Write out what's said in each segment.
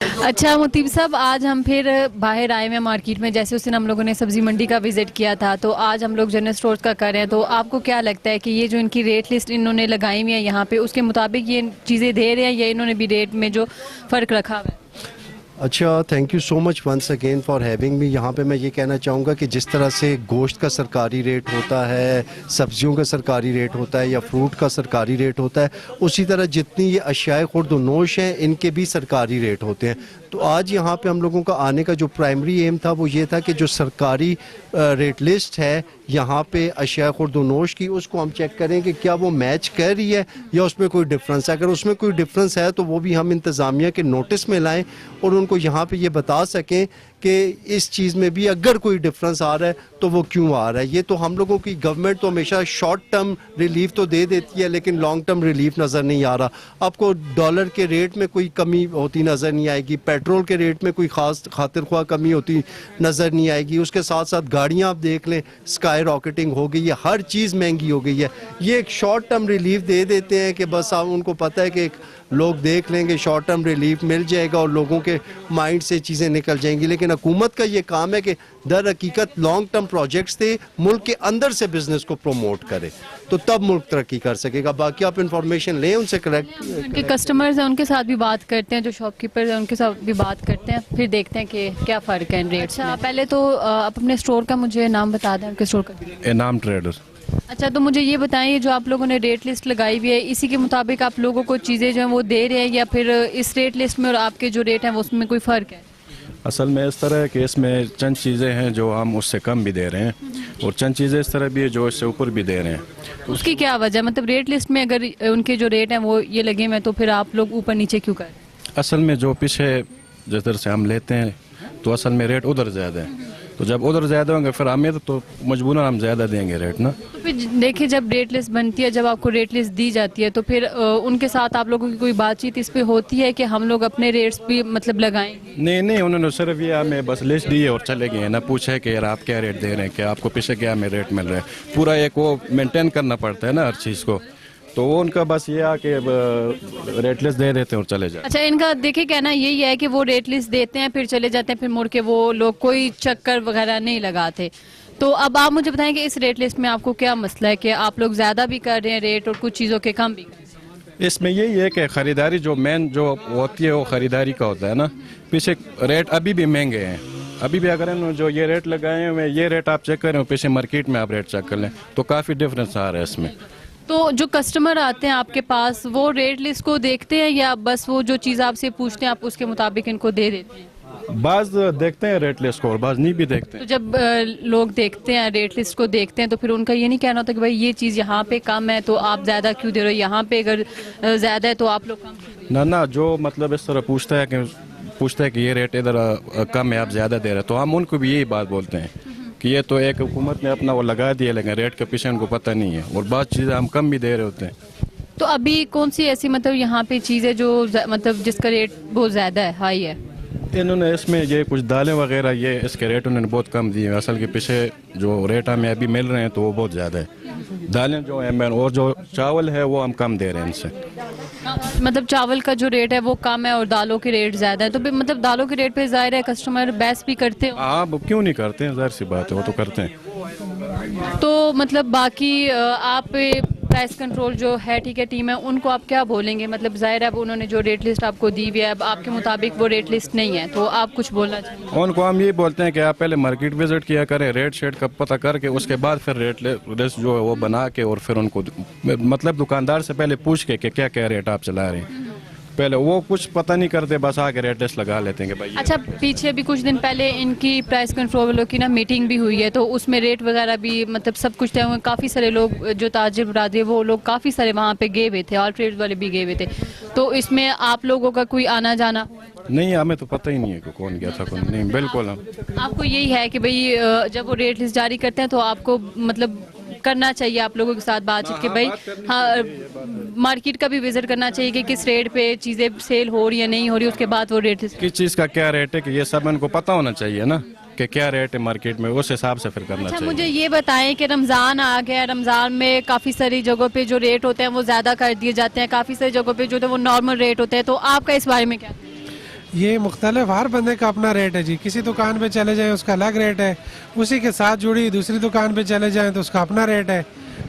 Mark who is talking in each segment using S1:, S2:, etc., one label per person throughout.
S1: अच्छा मुतीब साहब, आज हम फिर बाहर आए हैं मार्केट में। जैसे उस दिन हम लोगों ने सब्जी मंडी का विजिट किया था, तो आज हम लोग जनरल स्टोर्स का कर रहे हैं। तो आपको क्या लगता है कि ये जो इनकी रेट लिस्ट इन्होंने लगाई हुई है यहाँ पे, उसके मुताबिक ये चीज़ें दे रहे हैं या इन्होंने भी रेट में जो फ़र्क रखा हुआ है?
S2: अच्छा, thank you so much once again for having me. यहाँ पे मैं ये कहना चाहूँगा कि जिस तरह से गोश्त का सरकारी रेट होता है, सब्जियों का सरकारी रेट होता है या फ्रूट का सरकारी रेट होता है, उसी तरह जितनी ये अशियाए खुर्द-व-नोश हैं इनके भी सरकारी रेट होते हैं। तो आज यहाँ पे हम लोगों का आने का जो प्राइमरी एम था वो ये था कि जो सरकारी रेट लिस्ट है यहाँ पे अशिया खुर्द-व-नोश की, उसको हम चेक करें कि क्या वो मैच कर रही है या उसमें कोई डिफरेंस है। अगर उसमें कोई डिफरेंस है तो वो भी हम इंतज़ामिया के नोटिस में लाएं और उनको यहाँ पे ये बता सकें कि इस चीज़ में भी अगर कोई डिफरेंस आ रहा है तो वो क्यों आ रहा है। ये तो हम लोगों की गवर्नमेंट तो हमेशा शॉर्ट टर्म रिलीफ तो दे देती है, लेकिन लॉन्ग टर्म रिलीफ नज़र नहीं आ रहा। आपको डॉलर के रेट में कोई कमी होती नज़र नहीं आएगी, पेट्रोल के रेट में कोई ख़ास खातिर ख्वाह कमी होती नज़र नहीं आएगी। उसके साथ साथ गाड़ियाँ आप देख लें, स्काई रॉकेटिंग हो गई है, हर चीज़ महंगी हो गई है। ये एक शॉर्ट टर्म रिलीफ दे देते हैं कि बस आप उनको पता है कि लोग देख लेंगे, शॉर्ट टर्म रिलीफ मिल जाएगा और लोगों के माइंड से चीज़ें निकल जाएंगी। लेकिन हुकूमत का ये काम है कि दर हकीकत लॉन्ग टर्म प्रोजेक्ट्स थे, मुल्क के अंदर से बिजनेस को प्रमोट करे, तो तब मुल्क तरक्की कर सकेगा। बाकी आप इंफॉर्मेशन लें उनसे, करेक्ट
S1: उनके कस्टमर्स हैं उनके साथ भी बात करते हैं, जो शॉपकीपर्स हैं उनके साथ भी बात करते हैं, फिर देखते हैं कि क्या फ़र्क है इन रेट्स। अच्छा, पहले तो आप अपने स्टोर का मुझे नाम बता दें, आपके स्टोर का।
S3: इनाम ट्रेडर।
S1: अच्छा, तो मुझे ये बताएं, जो आप लोगों ने रेट लिस्ट लगाई हुई है, इसी के मुताबिक आप लोगों को चीज़ें जो हैं वो दे रहे हैं या फिर इस रेट लिस्ट में और आपके जो रेट हैं वो उसमें कोई फ़र्क है?
S3: असल में इस तरह है कि इसमें चंद चीज़ें हैं जो हम उससे कम भी दे रहे हैं और चंद चीज़ें इस तरह भी है जो इससे ऊपर भी दे रहे हैं।
S1: उसकी क्या वजह, मतलब रेट लिस्ट में अगर उनके जो रेट हैं वो ये लगे हुए हैं तो फिर आप लोग ऊपर नीचे क्यों कर रहे हैं?
S3: असल में जो पीछे जिस तरह से हम लेते हैं तो असल में रेट उधर ज़्यादा है, तो जब उधर ज़्यादा होंगे फिर हमें तो मजबूरन हम ज़्यादा देंगे रेट ना।
S1: तो फिर देखिए, जब रेट लिस्ट बनती है, जब आपको रेट लिस्ट दी जाती है, तो फिर उनके साथ आप लोगों की कोई बातचीत इस पे होती है कि हम लोग अपने रेट्स भी मतलब लगाएंगे?
S3: नहीं, उन्होंने सिर्फ ये हमें बस लिस्ट दी है और चले गए, ना पूछा है कि यार आप क्या रेट दे रहे हैं, क्या आपको पीछे क्या हमें रेट मिल रहा है। पूरा एक वो मेंटेन करना पड़ता है ना हर चीज़ को, तो वो उनका बस ये आके रेट लिस्ट दे देते हैं और चले जाते हैं।
S1: अच्छा, इनका देखिए कहना यही है कि वो रेट लिस्ट देते हैं फिर चले जाते हैं, फिर मुड़ के वो लोग कोई चक्कर वगैरह नहीं लगाते। तो अब आप मुझे बताएं कि इस रेट लिस्ट में आपको क्या मसला है कि आप लोग ज़्यादा भी कर रहे हैं रेट और कुछ चीज़ों के कम भी कर रहे हैं?
S3: इसमें यही है कि ख़रीदारी जो मेन जो होती है वो ख़रीदारी का होता है ना। पीछे रेट अभी भी महंगे हैं, अभी भी अगर इन्होंने जो ये रेट लगाए हुए ये रेट आप चेक करें, पीछे मार्केट में आप रेट चेक कर लें तो काफ़ी डिफरेंस आ रहा है इसमें।
S1: तो जो कस्टमर आते हैं आपके पास, वो रेट लिस्ट को देखते हैं या बस वो जो चीज़ आपसे पूछते हैं आप उसके मुताबिक इनको दे देते हैं?
S3: बाज देखते हैं रेट लिस्ट को और बाज नहीं भी देखते
S1: तो
S3: हैं।
S1: जब लोग देखते हैं, रेट लिस्ट को देखते हैं, तो फिर उनका ये नहीं कहना होता कि भाई ये चीज़ यहाँ पे कम है तो आप ज़्यादा क्यों दे रहे हो, यहाँ पे अगर ज़्यादा है तो आप लोग कम क्यों दे रहे
S3: ना, जो मतलब इस तरह पूछता है कि ये रेट इधर कम है आप ज़्यादा दे रहे हैं, तो हम उनको भी यही बात बोलते हैं कि ये तो एक हुकूमत ने अपना वो लगा दिया, लेकिन रेट के पीछे उनको पता नहीं है और बात चीज़ें हम कम भी दे रहे होते हैं।
S1: तो अभी कौन सी ऐसी मतलब यहाँ पे चीज़ है जो मतलब जिसका रेट बहुत ज़्यादा है, हाई है?
S3: इन्होंने इसमें ये कुछ दालें वगैरह ये इसके रेट उन्होंने बहुत कम दिए हैं। असल के पीछे जो रेट हमें अभी मिल रहे हैं तो वो बहुत ज़्यादा है। दालें जो हैं और जो चावल है वो हम कम दे रहे हैं इनसे।
S1: मतलब चावल का जो रेट है वो कम है और दालों के रेट ज़्यादा है, तो फिर मतलब दालों के रेट पे ज़ाहिर है कस्टमर बहस भी करते हैं।
S3: हाँ, वो क्यों नहीं करते हैं, जाहिर सी बात है वो तो करते हैं।
S1: तो मतलब बाकी आप प्राइस कंट्रोल जो है, ठीक है, टीम है, उनको आप क्या बोलेंगे? मतलब जाहिर है अब उन्होंने जो रेट लिस्ट आपको दी हुई है, अब आपके मुताबिक वो रेट लिस्ट नहीं है, तो आप कुछ बोलना चाहिए
S3: उनको। हम ये बोलते हैं कि आप पहले मार्केट विजिट किया करें, रेट शेट का पता करके उसके बाद फिर रेट लिस्ट जो है वो बना के और फिर उनको मतलब दुकानदार से पहले पूछ के कि क्या क्या रेट आप चला रहे हैं। पहले वो कुछ पता नहीं करते, बस आके रेट लिस्ट लगा लेते हैं कि भाई।
S1: अच्छा, पीछे भी कुछ दिन पहले इनकी प्राइस कंट्रोल वालों की ना मीटिंग भी हुई है, तो उसमें रेट वगैरह भी मतलब सब कुछ तय हुए। काफ़ी सारे लोग जो ताजिर बरादरी वो लोग काफ़ी सारे वहाँ पे गए हुए थे, ऑल ट्रेड वाले भी गए हुए थे। तो इसमें आप लोगों का कोई आना जाना?
S3: नहीं, हमें तो पता ही नहीं है कि कौन गया था कौन नहीं। बिल्कुल
S1: आपको यही है कि भाई जब वो रेट लिस्ट जारी करते हैं तो आपको मतलब करना चाहिए आप लोगों के साथ बातचीत कि भाई हाँ, मार्केट का भी विजिट करना चाहिए कि किस रेट पे चीज़ें सेल हो रही है नहीं हो रही, उसके बाद वो रेट
S3: किस चीज़ का क्या रेट है कि ये सब इनको पता होना चाहिए ना कि क्या रेट है मार्केट में, उस हिसाब से फिर करना
S1: अच्छा,
S3: चाहिए।
S1: मुझे ये बताएं कि रमज़ान आ गया, रमज़ान में काफ़ी सारी जगहों पे जो रेट होते हैं वो ज़्यादा कर दिए जाते हैं, काफ़ी सारी जगहों पे जो है वो नॉर्मल रेट होते हैं, तो आपका इस बारे में क्या?
S4: ये मुख्तलिफ हर बंदे का अपना रेट है जी। किसी दुकान पे चले जाएं उसका अलग रेट है, उसी के साथ जुड़ी दूसरी दुकान पे चले जाएं तो उसका अपना रेट है।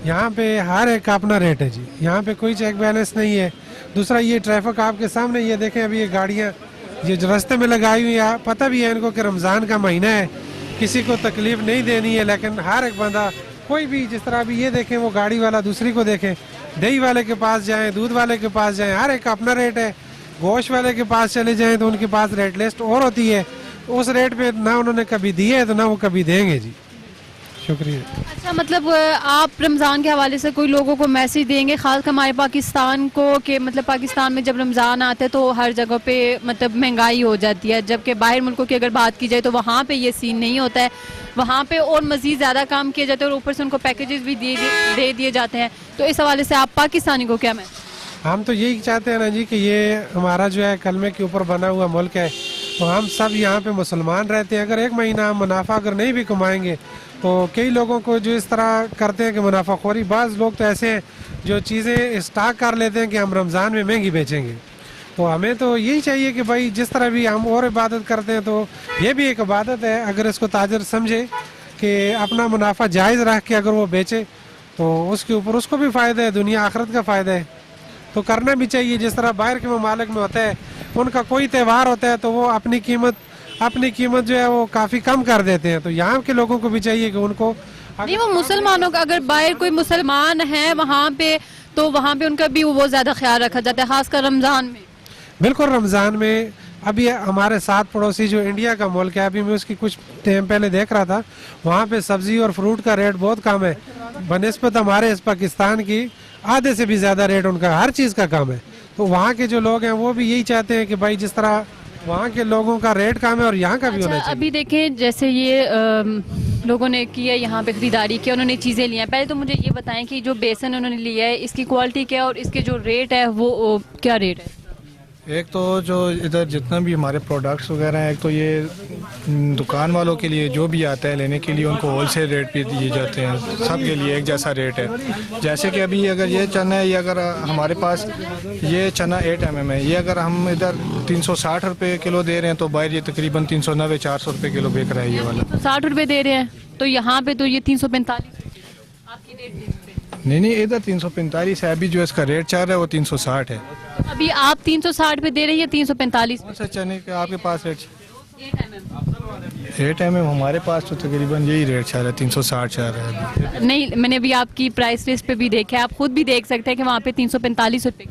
S4: यहाँ पे हर एक का अपना रेट है जी, यहाँ पे कोई चेक बैलेंस नहीं है। दूसरा ये ट्रैफिक आपके सामने, ये देखें अभी ये गाड़ियाँ ये जो रास्ते में लगाई हुई है, पता भी है इनको कि रमज़ान का महीना है, किसी को तकलीफ नहीं देनी है, लेकिन हर एक बंदा कोई भी, जिस तरह अभी ये देखें वो गाड़ी वाला दूसरी को देखें, दही वाले के पास जाएं, दूध वाले के पास जाएं, हर एक का अपना रेट है। गोश्त वाले के पास चले जाएं तो उनके पास रेट लिस्ट और होती है, उस रेट पे ना उन्होंने कभी दिए है तो ना वो कभी देंगे जी। शुक्रिया।
S1: अच्छा, मतलब आप रमज़ान के हवाले से कोई लोगों को मैसेज देंगे, खास हमारे पाकिस्तान को, कि मतलब पाकिस्तान में जब रमज़ान आता है तो हर जगह पे मतलब महंगाई हो जाती है, जबकि बाहर मुल्कों की अगर बात की जाए तो वहाँ पे ये सीन नहीं होता है, वहाँ पे और मज़ीद ज़्यादा काम किया जाता है और ऊपर से उनको पैकेजेस भी दे दिए जाते हैं। तो इस हवाले से आप पाकिस्तानी को क्या मैसेज?
S4: हम तो यही चाहते हैं ना जी कि ये हमारा जो है कलमे के ऊपर बना हुआ मुल्क है, तो हम सब यहाँ पे मुसलमान रहते हैं। अगर एक महीना हम मुनाफा अगर नहीं भी कमाएंगे तो कई लोगों को जो इस तरह करते हैं कि मुनाफाखोरी, बाज़ लोग तो ऐसे हैं जो चीज़ें स्टॉक कर लेते हैं कि हम रमज़ान में महंगी बेचेंगे। तो हमें तो यही चाहिए कि भाई जिस तरह भी हम और इबादत करते हैं तो ये भी एक इबादत है। अगर इसको ताजर समझे कि अपना मुनाफा जायज़ रख के अगर वो बेचे तो उसके ऊपर उसको भी फ़ायदा है, दुनिया आखिरत का फ़ायदा है, तो करना भी चाहिए। जिस तरह बाहर के ममालिक में होता है, उनका कोई त्यौहार होता है तो वो अपनी कीमत जो है वो काफ़ी कम कर देते हैं, तो यहाँ के लोगों को भी चाहिए कि उनको
S1: नहीं, वो मुसलमानों का, अगर बाहर कोई मुसलमान है वहाँ पे तो वहाँ पे उनका भी वो ज़्यादा ख्याल रखा जाता है, खासकर रमज़ान में।
S4: बिल्कुल रमज़ान में। अभी हमारे साथ पड़ोसी जो इंडिया का मुल्क है, अभी मैं उसकी कुछ टाइम पहले देख रहा था, वहाँ पे सब्जी और फ्रूट का रेट बहुत कम है बनिस्बत हमारे इस पाकिस्तान की, आधे से भी ज़्यादा रेट उनका हर चीज़ का कम है। तो वहाँ के जो लोग हैं वो भी यही चाहते हैं कि भाई जिस तरह वहाँ के लोगों का रेट कम है और यहाँ का भी होना चाहिए।
S1: अभी देखें जैसे ये लोगों ने की है, यहाँ पे खरीदारी की, उन्होंने चीज़ें ली हैं। पहले तो मुझे ये बताएं कि जो बेसन उन्होंने लिया है इसकी क्वालिटी क्या है और इसके जो रेट है वो क्या रेट है?
S5: एक तो जो इधर जितना भी हमारे प्रोडक्ट्स वगैरह हैं, एक तो ये दुकान वालों के लिए जो भी आता है लेने के लिए उनको होलसेल रेट पे दिए जाते हैं, सबके लिए एक जैसा रेट है। जैसे कि अभी अगर ये चना है, ये अगर हमारे पास ये चना 8 mm है, ये अगर हम इधर 360 रुपये किलो दे रहे हैं तो बाहर ये तकरीबन 390-400 रुपये किलो बिक रहा है ये वाला।
S1: 60 रुपये दे रहे हैं, तो यहाँ पे तो ये 345 आपकी रेट।
S5: नहीं, इधर 345 है, अभी जो इसका रेट चल रहा है वो 360 है।
S1: अभी आप 360 पे दे रही है, 345
S5: कौन सा चने का आपके पास रेट? 8 mm हमारे पास तो तकरीबन यही रेट चल रहा है, 360 चल रहा है अभी।
S1: नहीं, मैंने अभी आपकी प्राइस लिस्ट पे भी देखा है, आप खुद भी देख सकते हैं कि वहाँ पे 345 रुपये।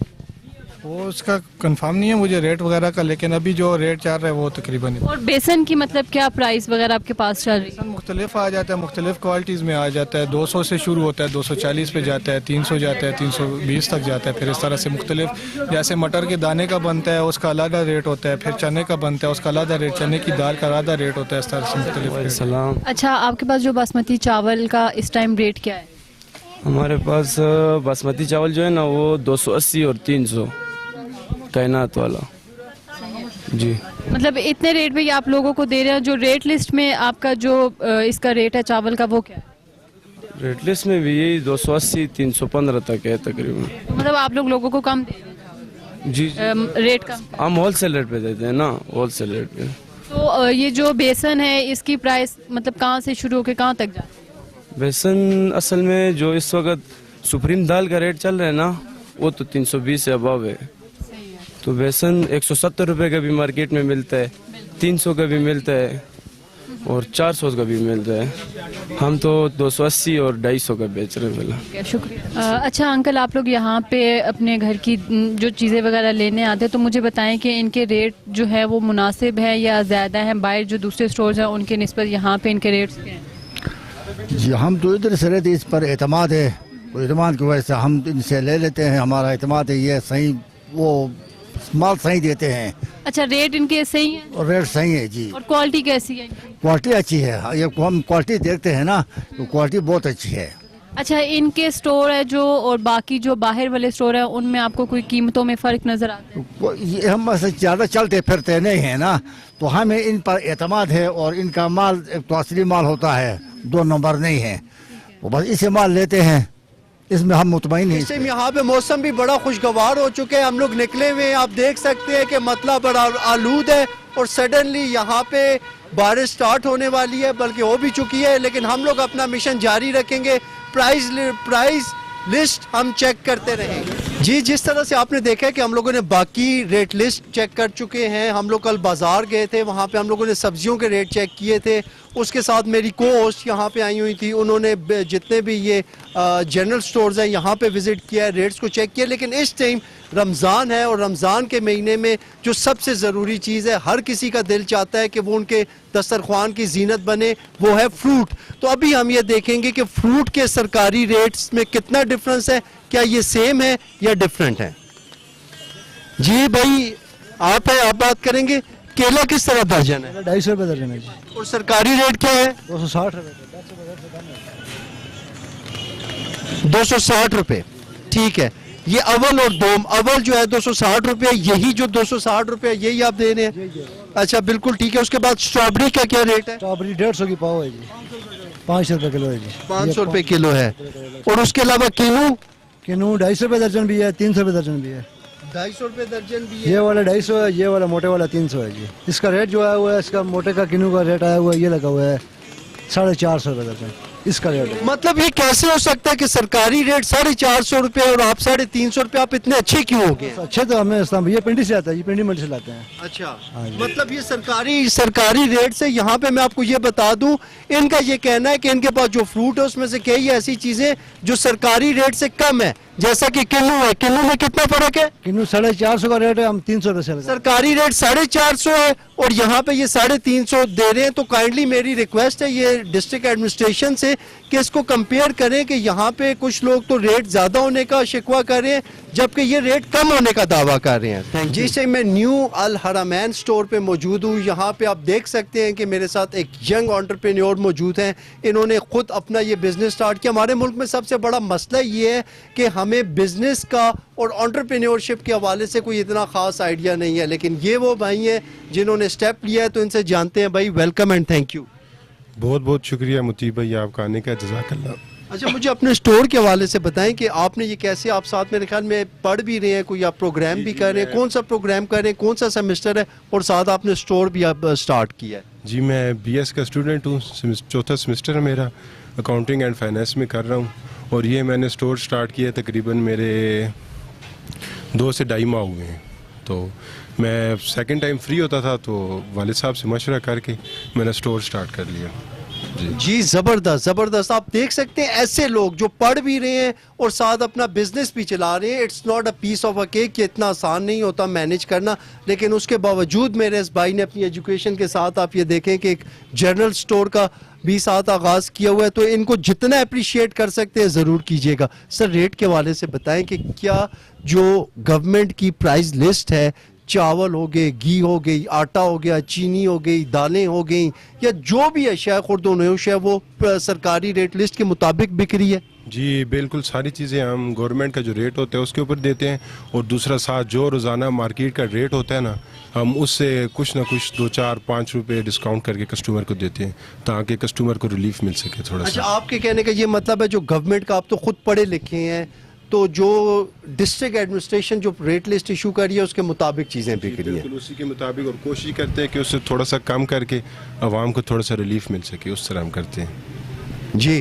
S5: वो उसका कंफर्म नहीं है मुझे रेट वगैरह का, लेकिन अभी जो रेट चल रहा है वो तकरीबन।
S1: और बेसन की मतलब क्या प्राइस वगैरह आपके पास चल रही है?
S5: मुख्तलिफ आ जाता है, मुख्तलिफ क्वालिटीज़ में आ जाता है। 200 से शुरू होता है, 240 पे जाता है, 300 जाता है, 320 तक जाता है। फिर इस तरह से मुख्तलिफ, जैसे मटर के दाने का बनता है उसका अलग रेट होता है, फिर चने का बनता है उसका अलग रेट, चने की दाल का अलग रेट होता है। इस तरह से मुख्तलिफ।
S1: अच्छा, आपके पास जो बासमती चावल का इस टाइम रेट क्या है?
S6: हमारे पास बासमती चावल जो है ना वो 280 और 300 तैनात वाला जी।
S1: मतलब इतने रेट पे ये आप लोगों को दे रहे हैं। जो रेट लिस्ट में आपका जो इसका रेट है चावल का वो क्या है?
S6: रेट लिस्ट में भी यही 280 315 तक है तकरीबन।
S1: मतलब आप लोगों को कम दे रहे हैं?
S6: जी,
S1: रेट कम।
S6: हम होलसेल रेट पे देते हैं ना, होलसेल रेट पे।
S1: तो ये जो बेसन है इसकी प्राइस मतलब कहाँ से शुरू होकर कहाँ तक जाती है?
S6: बेसन असल में जो इस वक्त सुप्रीम दाल का रेट चल रहा है ना वो तो 320 से अबव है। तो बेसन 170 रुपये का भी मार्केट में मिलता है, 300 का भी मिलता है और 400 का भी मिलता है। हम तो 280 और 250 का बेच रहे हैं पहले।
S1: शुक्रिया। अच्छा अंकल, आप लोग यहाँ पे अपने घर की जो चीज़ें वगैरह लेने आते हैं तो मुझे बताएं कि इनके रेट जो है वो मुनासिब है या ज़्यादा है? बाहर जो दूसरे स्टोर्स हैं उनके निस्बत यहाँ पे इनके रेट्स क्या हैं?
S7: जी, हम तो इधर से रहते, इस पर एतमाद है, तो एतमाद की वजह से हम इनसे ले लेते हैं। हमारा एतमाद है, ये सही, वो माल सही देते हैं।
S1: अच्छा, रेट इनके सही है
S7: और रेट सही है जी।
S1: और क्वालिटी कैसी है?
S7: क्वालिटी अच्छी है, ये हम क्वालिटी देखते हैं ना तो क्वालिटी बहुत अच्छी है।
S1: अच्छा, इनके स्टोर है जो और बाकी जो बाहर वाले स्टोर है उनमें आपको कोई कीमतों में फ़र्क नज़र आता है?
S7: ये हम ज़्यादा चलते फिरते नहीं है ना, तो हमें इन पर एतमाद है और इनका माल एक तो असली माल होता है, 2 नंबर नहीं है, वो बस इसे माल लेते हैं। इसमें हम मुतमईन हैं।
S2: इस टाइम यहाँ पे मौसम भी बड़ा खुशगवार हो चुके हैं, हम लोग निकले हुए हैं, आप देख सकते हैं कि मतलब बड़ा आलूद है और सडनली यहाँ पे बारिश स्टार्ट होने वाली है, बल्कि हो भी चुकी है। लेकिन हम लोग अपना मिशन जारी रखेंगे, प्राइस लिस्ट हम चेक करते रहेंगे। जी, जिस तरह से आपने देखा है कि हम लोगों ने बाकी रेट लिस्ट चेक कर चुके हैं। हम लोग कल बाजार गए थे, वहाँ पे हम लोगों ने सब्जियों के रेट चेक किए थे। उसके साथ मेरी को होस्ट यहाँ पे आई हुई थी, उन्होंने जितने भी ये जनरल स्टोर्स हैं यहाँ पे विजिट किया है, रेट्स को चेक किया। लेकिन इस टाइम रमज़ान है और रमज़ान के महीने में जो सबसे ज़रूरी चीज़ है, हर किसी का दिल चाहता है कि वो उनके दस्तरख्वान की जीनत बने, वो है फ्रूट। तो अभी हम ये देखेंगे कि फ्रूट के सरकारी रेट्स में कितना डिफरेंस है, क्या ये सेम है या डिफरेंट है। जी भाई, आप बात करेंगे, केला किस तरह दर्जन है?
S7: 250 रुपये दर्जन है जी।
S2: और सरकारी रेट क्या है?
S7: 260 रुपये।
S2: 260 रुपए, ठीक है। ये अवल और दोम, अवल जो है 260 रुपए, यही जो 260 रुपए यही आप दे रहे हैं? अच्छा, बिल्कुल ठीक है। उसके बाद स्ट्रॉबेरी का क्या रेट है?
S7: स्ट्रॉबेरी 150 की पाव है जी, 500 रुपये किलो है जी।
S2: 500 रुपए किलो है। और उसके अलावा किनू?
S7: किन्नू 250 रुपये दर्जन भी है, 300 रुपये दर्जन भी है।
S2: 250 रुपए दर्जन भी है।
S7: ये वाला 250 है, ये वाला मोटे वाला 300 है जी। इसका रेट जो है वो है, इसका मोटे का किन्नू का रेट आया हुआ है, ये लगा हुआ है 450 रुपये दर्जन, इसका रेट है।
S2: मतलब ये कैसे हो सकता है कि सरकारी रेट 450 रुपए और आप 350 रुपए, आप इतने अच्छे क्यों हो गए?
S7: अच्छे तो हमें इस्लाम, ये पिंडी से आता है, ये पिंडी मंडी से लाते हैं।
S2: अच्छा,
S7: हाँ जी।
S2: मतलब ये सरकारी रेट से, यहाँ पे मैं आपको ये बता दूं, इनका ये कहना है कि इनके पास जो फ्रूट है उसमें से कई ऐसी चीजें जो सरकारी रेट से कम है, जैसा कि किन्नू है। किन्नू में कितना फर्क है?
S7: किन्नू 450 का रेट है, हम 300 रुपये से लगा।
S2: सरकारी रेट 450 है और यहाँ पे ये 350 दे रहे हैं। तो काइंडली मेरी रिक्वेस्ट है ये डिस्ट्रिक्ट एडमिनिस्ट्रेशन से कि इसको कंपेयर करें कि यहाँ पे कुछ लोग तो रेट ज्यादा होने का शिकवा कर रहे हैं, जबकि ये रेट कम होने का दावा कर रहे हैं। जी से मैं न्यू अल हरमैन स्टोर पे मौजूद हूँ। यहाँ पे आप देख सकते हैं कि मेरे साथ एक यंग एंटरप्रेन्योर मौजूद हैं। इन्होंने खुद अपना ये बिजनेस स्टार्ट किया। हमारे मुल्क में सबसे बड़ा मसला ये है कि हमें बिजनेस का और एंटरप्रेन्योरशिप के हवाले से कोई इतना खास आइडिया नहीं है, लेकिन ये वो भाई हैं जिन्होंने स्टेप लिया है। तो इनसे जानते हैं। भाई वेलकम एंड थैंक यू।
S8: बहुत बहुत शुक्रिया मुतीब भाई आपका आने का, जज़ाकल्लाह।
S2: अच्छा, मुझे अपने स्टोर के हवाले से बताएं कि आपने ये कैसे, आप साथ मेरे ख्याल में पढ़ भी रहे हैं, कोई आप प्रोग्राम भी कर रहे हैं, कौन सा प्रोग्राम कर रहे हैं, कौन सा सेमेस्टर है, और साथ आपने स्टोर भी आप स्टार्ट किया है?
S8: जी, मैं बीएस का स्टूडेंट हूँ, चौथा सेमेस्टर है मेरा, अकाउंटिंग एंड फाइनेंस में कर रहा हूँ। और ये मैंने स्टोर स्टार्ट किया तकरीबन मेरे 2 से 2.5 माह हुए हैं। तो मैं सेकंड टाइम फ्री होता था तो वालिद साहब से मशवरा करके मैंने स्टोर स्टार्ट कर लिया।
S2: जी, जबरदस्त। आप देख सकते हैं ऐसे लोग जो पढ़ भी रहे हैं और साथ अपना बिजनेस भी चला रहे हैं। It's not a piece of a cake कि इतना आसान नहीं होता मैनेज करना, लेकिन उसके बावजूद मेरे इस भाई ने अपनी एजुकेशन के साथ, आप ये देखें कि एक जनरल स्टोर का भी साथ आगाज किया हुआ है। तो इनको जितना अप्रिशिएट कर सकते हैं ज़रूर कीजिएगा। सर, रेट के हवाले से बताएं कि क्या जो गवर्नमेंट की प्राइस लिस्ट है, चावल हो गए, घी हो गई, आटा हो गया, चीनी हो गई, दालें हो गई, या जो भी अशिया खुर्द-ओ-नोश है, वो सरकारी रेट लिस्ट के मुताबिक बिक रही है?
S8: जी बिल्कुल, सारी चीज़ें हम गवर्नमेंट का जो रेट होता है उसके ऊपर देते हैं। और दूसरा साथ जो रोज़ाना मार्केट का रेट होता है ना, हम उससे कुछ ना कुछ 2, 4, 5 रुपए डिस्काउंट करके कस्टमर को देते हैं ताकि कस्टमर को रिलीफ मिल सके थोड़ा
S2: अच्छा,
S8: सा।
S2: आपके कहने का ये मतलब है जो गवर्नमेंट का, आप तो खुद पढ़े लिखे हैं, तो जो डिस्ट्रिक्ट एडमिनिस्ट्रेशन जो रेट लिस्ट इशू कर रही है उसके मुताबिक चीज़ें बिक रही हैं?
S8: बिल्कुल उसी के मुताबिक, और कोशिश करते हैं कि उससे थोड़ा सा कम करके आवाम को थोड़ा सा रिलीफ मिल सके, उस तरह हम करते हैं।
S2: जी।